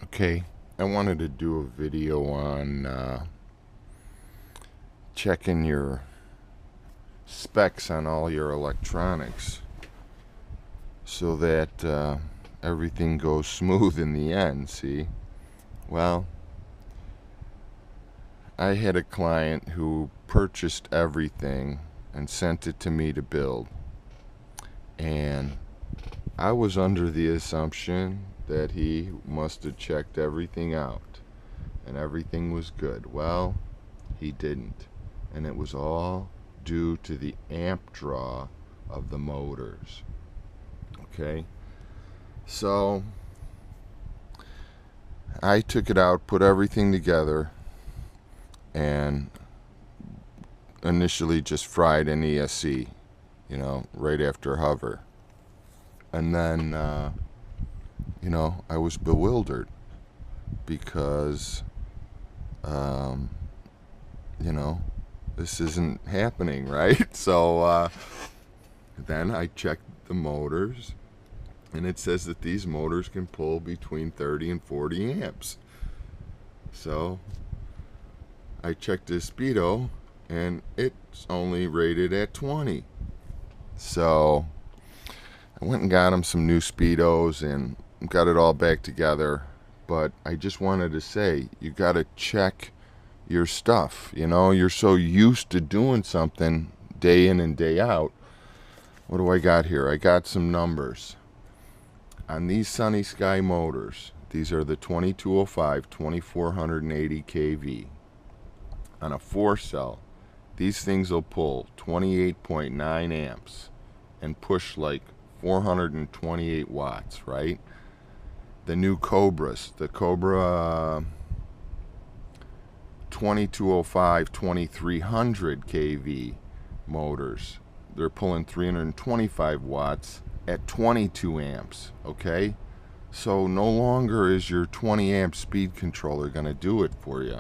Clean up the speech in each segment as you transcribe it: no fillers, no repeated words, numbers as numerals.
Okay, I wanted to do a video on checking your specs on all your electronics so that everything goes smooth in the end, see? Well, I had a client who purchased everything and sent it to me to build, and I was under the assumption that he must have checked everything out and everything was good. Well, he didn't, and it was all due to the amp draw of the motors. Okay, so I took it out, put everything together, and initially just fried an ESC, right after hover. And then, I was bewildered because, this isn't happening, right? So then I checked the motors, and it says that these motors can pull between 30 and 40 amps. So I checked his Speedo, and it's only rated at 20. So I went and got him some new Speedos and got it all back together. But I just wanted to say, you got to check your stuff. You're so used to doing something day in and day out. What do I got here? I got some numbers. On these Sunny Sky motors, these are the 2205 2480 kV. On a 4-cell, these things will pull 28.9 amps and push like 428 watts, right? The new Cobras, the Cobra 2205 2300 kV motors, they're pulling 325 watts at 22 amps, okay? So no longer is your 20 amp speed controller going to do it for you.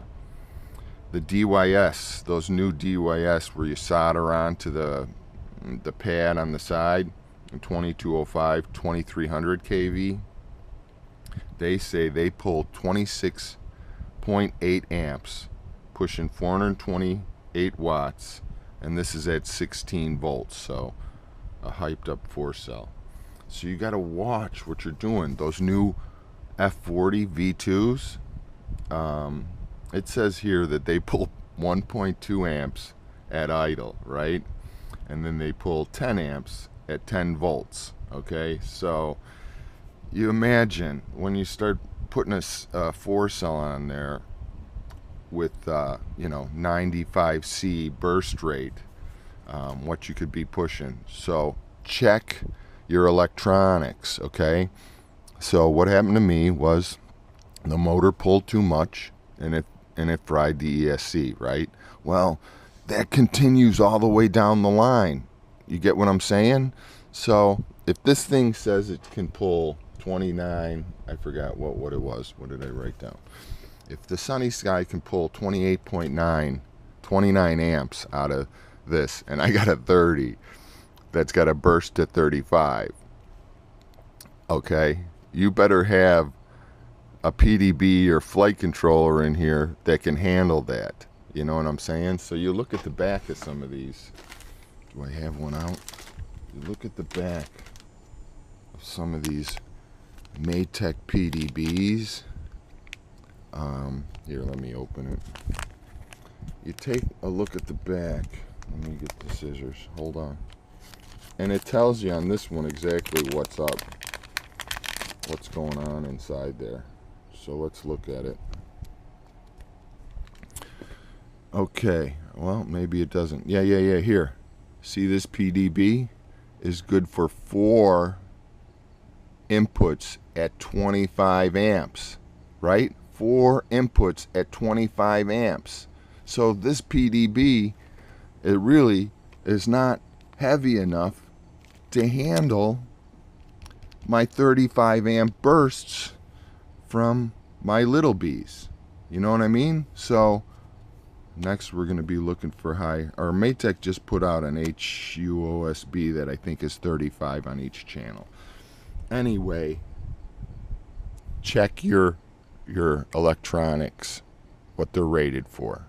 The DYS, those new DYS where you solder onto the pad on the side, 2205 2300 kV, they say they pull 26.8 amps, pushing 428 watts, and this is at 16 volts, so a hyped up 4-cell. So you got to watch what you're doing. Those new F40 V2s, it says here that they pull 1.2 amps at idle, right? And then they pull 10 amps at 10 volts, okay? So you imagine when you start putting a 4-cell on there with 95C burst rate, what you could be pushing. So check your electronics, okay? So what happened to me was the motor pulled too much and it fried the ESC, right? Well, that continues all the way down the line. You get what I'm saying? So if this thing says it can pull 29, I forgot what it was. What did I write down? If the Sunny Sky can pull 28.9, 29 amps out of this, and I got a 30 that's got a burst to 35, okay, you better have a PDB or flight controller in here that can handle that. You know what I'm saying? So you look at the back of some of these. Do I have one out? You look at the back of some of these Maytech PDBs. Here, let me open it. You take a look at the back. Let me get the scissors. Hold on. And it tells you on this one exactly what's up, what's going on inside there. So let's look at it. Okay, well, maybe it doesn't. Yeah, here. See, this PDB is good for 4 inputs at 25 amps, right? 4 inputs at 25 amps. So this PDB, it really is not heavy enough to handle my 35 amp bursts from my little bees. You know what I mean? So next we're going to be looking for high. Our Maytech just put out an HUOSB that I think is 35 on each channel. Anyway, check your your electronics what they're rated for.